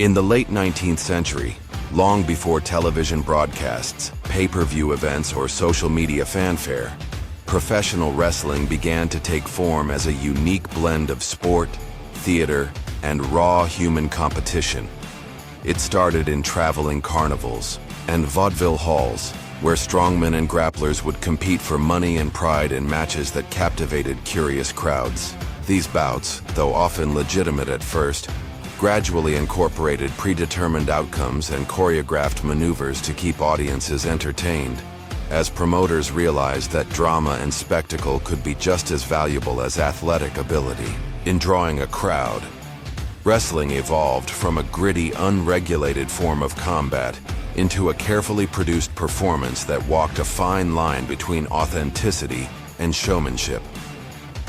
In the late 19th century, long before television broadcasts, pay-per-view events, or social media fanfare, professional wrestling began to take form as a unique blend of sport, theater, and raw human competition. It started in traveling carnivals and vaudeville halls, where strongmen and grapplers would compete for money and pride in matches that captivated curious crowds. These bouts, though often legitimate at first, gradually incorporated predetermined outcomes and choreographed maneuvers to keep audiences entertained, as promoters realized that drama and spectacle could be just as valuable as athletic ability in drawing a crowd. Wrestling evolved from a gritty, unregulated form of combat into a carefully produced performance that walked a fine line between authenticity and showmanship.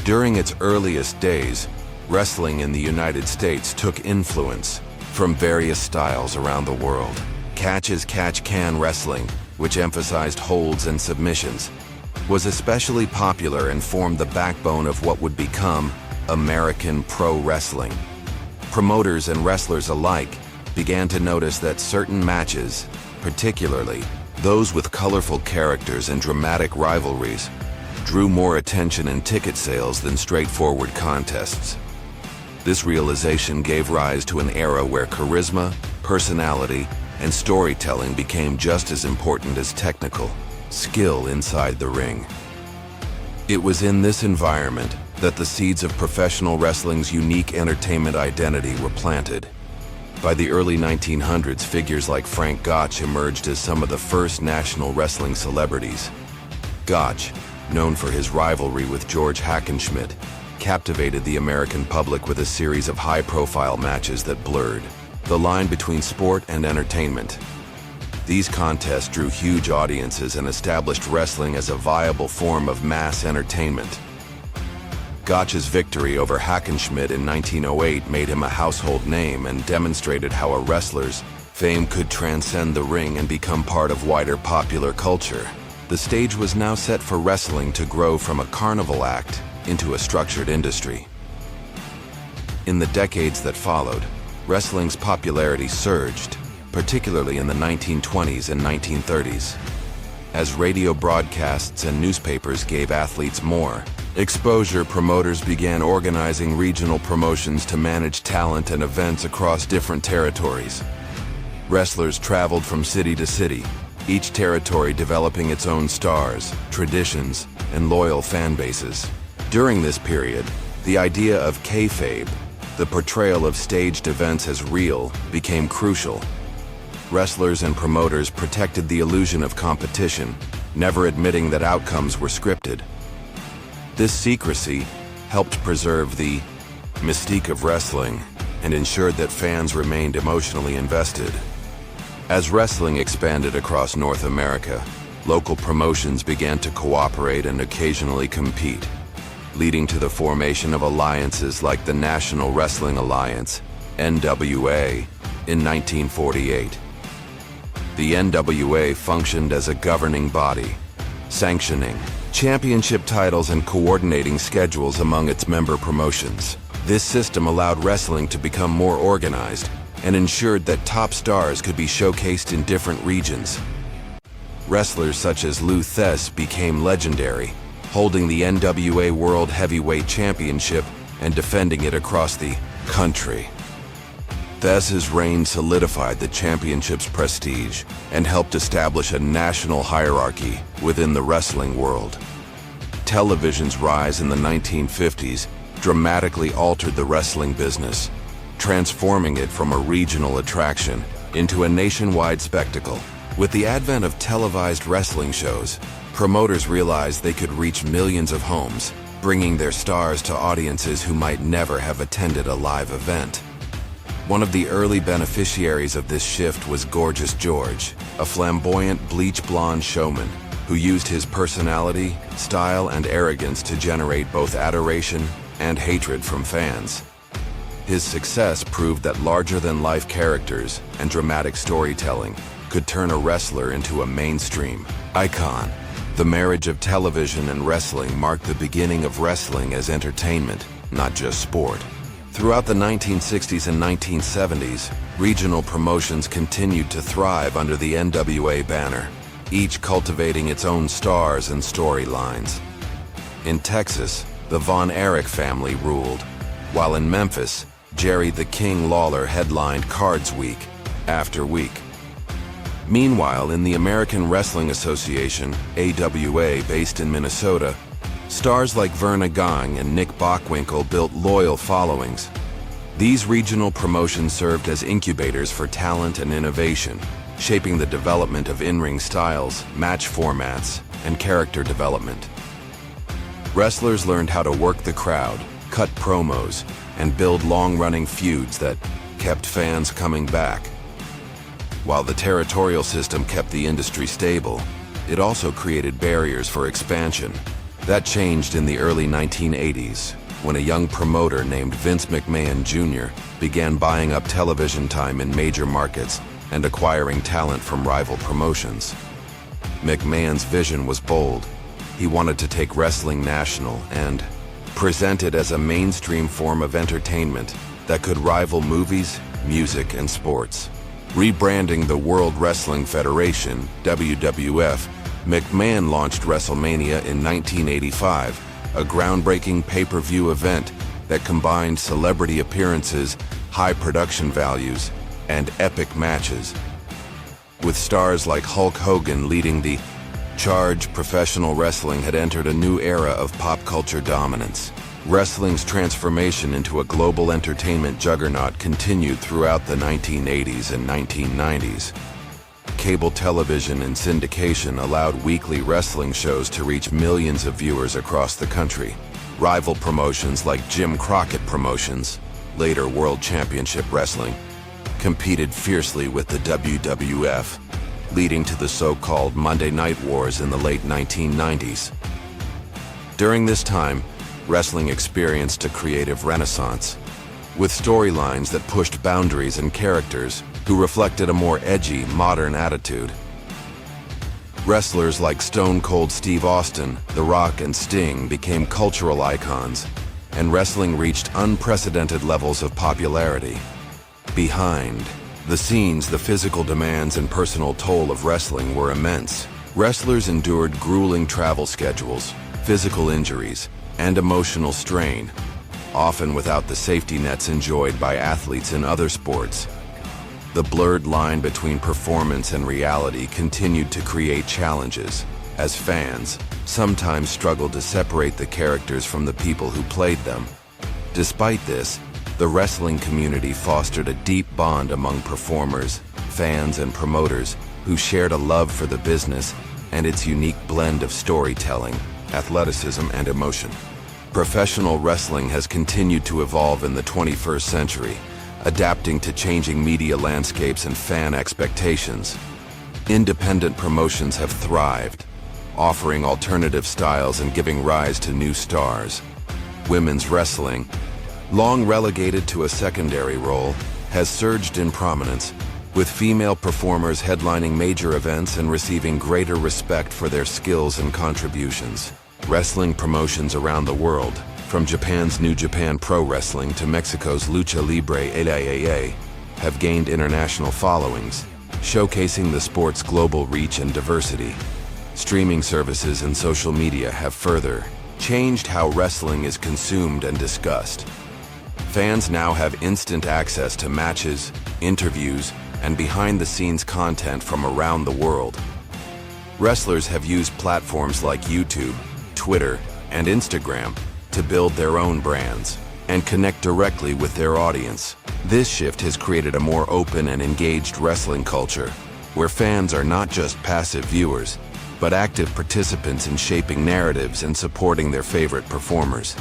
During its earliest days, wrestling in the United States took influence from various styles around the world. Catch-as-catch-can wrestling, which emphasized holds and submissions, was especially popular and formed the backbone of what would become American pro wrestling. Promoters and wrestlers alike began to notice that certain matches, particularly those with colorful characters and dramatic rivalries, drew more attention and ticket sales than straightforward contests. This realization gave rise to an era where charisma, personality, and storytelling became just as important as technical skill inside the ring. It was in this environment that the seeds of professional wrestling's unique entertainment identity were planted. By the early 1900s, figures like Frank Gotch emerged as some of the first national wrestling celebrities. Gotch, known for his rivalry with George Hackenschmidt, captivated the American public with a series of high-profile matches that blurred the line between sport and entertainment. These contests drew huge audiences and established wrestling as a viable form of mass entertainment. Gotch's victory over Hackenschmidt in 1908 made him a household name and demonstrated how a wrestler's fame could transcend the ring and become part of wider popular culture. The stage was now set for wrestling to grow from a carnival act into a structured industry. In the decades that followed, wrestling's popularity surged, particularly in the 1920s and 1930s. As radio broadcasts and newspapers gave athletes more exposure, promoters began organizing regional promotions to manage talent and events across different territories. Wrestlers traveled from city to city, each territory developing its own stars, traditions, and loyal fan bases. During this period, the idea of kayfabe, the portrayal of staged events as real, became crucial. Wrestlers and promoters protected the illusion of competition, never admitting that outcomes were scripted. This secrecy helped preserve the mystique of wrestling and ensured that fans remained emotionally invested. As wrestling expanded across North America, local promotions began to cooperate and occasionally compete, leading to the formation of alliances like the National Wrestling Alliance, NWA, in 1948. The NWA functioned as a governing body, sanctioning championship titles and coordinating schedules among its member promotions. This system allowed wrestling to become more organized and ensured that top stars could be showcased in different regions. Wrestlers such as Lou Thesz became legendary, holding the NWA World Heavyweight Championship and defending it across the country. Thesz's reign solidified the championship's prestige and helped establish a national hierarchy within the wrestling world. Television's rise in the 1950s dramatically altered the wrestling business, transforming it from a regional attraction into a nationwide spectacle. With the advent of televised wrestling shows, promoters realized they could reach millions of homes, bringing their stars to audiences who might never have attended a live event. One of the early beneficiaries of this shift was Gorgeous George, a flamboyant bleach blonde showman who used his personality, style, and arrogance to generate both adoration and hatred from fans. His success proved that larger-than-life characters and dramatic storytelling could turn a wrestler into a mainstream icon. The marriage of television and wrestling marked the beginning of wrestling as entertainment, not just sport. Throughout the 1960s and 1970s, regional promotions continued to thrive under the NWA banner, each cultivating its own stars and storylines. In Texas, the Von Erich family ruled, while in Memphis, Jerry the King Lawler headlined Cards Week after week. Meanwhile, in the American Wrestling Association, AWA, based in Minnesota, stars like Verna Gang and Nick Bockwinkel built loyal followings. These regional promotions served as incubators for talent and innovation, shaping the development of in-ring styles, match formats, and character development. Wrestlers learned how to work the crowd, cut promos, and build long-running feuds that kept fans coming back. While the territorial system kept the industry stable, it also created barriers for expansion. That changed in the early 1980s, when a young promoter named Vince McMahon Jr. began buying up television time in major markets and acquiring talent from rival promotions. McMahon's vision was bold. He wanted to take wrestling national and present it as a mainstream form of entertainment that could rival movies, music, and sports. Rebranding the World Wrestling Federation, WWF, McMahon launched WrestleMania in 1985, a groundbreaking pay-per-view event that combined celebrity appearances, high production values, and epic matches. With stars like Hulk Hogan leading the charge, professional wrestling had entered a new era of pop culture dominance. Wrestling's transformation into a global entertainment juggernaut continued throughout the 1980s and 1990s. Cable television and syndication allowed weekly wrestling shows to reach millions of viewers across the country. Rival promotions like Jim Crockett Promotions, later World Championship Wrestling, competed fiercely with the WWF, leading to the so-called Monday Night Wars in the late 1990s. During this time, wrestling experienced a creative renaissance, with storylines that pushed boundaries and characters who reflected a more edgy, modern attitude. Wrestlers like Stone Cold Steve Austin, The Rock, and Sting became cultural icons, and wrestling reached unprecedented levels of popularity. Behind the scenes, the physical demands and personal toll of wrestling were immense. Wrestlers endured grueling travel schedules, physical injuries, and emotional strain, often without the safety nets enjoyed by athletes in other sports. The blurred line between performance and reality continued to create challenges, as fans sometimes struggled to separate the characters from the people who played them. Despite this, the wrestling community fostered a deep bond among performers, fans, and promoters who shared a love for the business and its unique blend of storytelling, athleticism, and emotion. Professional wrestling has continued to evolve in the 21st century, adapting to changing media landscapes and fan expectations. Independent promotions have thrived, offering alternative styles and giving rise to new stars. Women's wrestling, long relegated to a secondary role, has surged in prominence, with female performers headlining major events and receiving greater respect for their skills and contributions. Wrestling promotions around the world, from Japan's New Japan Pro Wrestling to Mexico's Lucha Libre LAAA, have gained international followings, showcasing the sport's global reach and diversity. Streaming services and social media have further changed how wrestling is consumed and discussed. Fans now have instant access to matches, interviews, and behind-the-scenes content from around the world. Wrestlers have used platforms like YouTube, Twitter, and Instagram to build their own brands and connect directly with their audience. This shift has created a more open and engaged wrestling culture, where fans are not just passive viewers, but active participants in shaping narratives and supporting their favorite performers.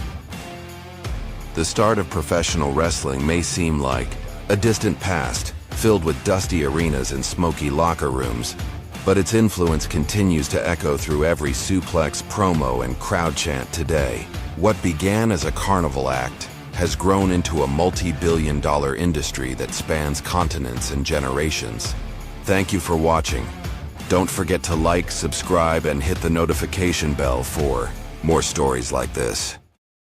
The start of professional wrestling may seem like a distant past, filled with dusty arenas and smoky locker rooms, but its influence continues to echo through every suplex, promo, and crowd chant today. What began as a carnival act has grown into a multi-billion-dollar industry that spans continents and generations. Thank you for watching. Don't forget to like, subscribe, and hit the notification bell for more stories like this.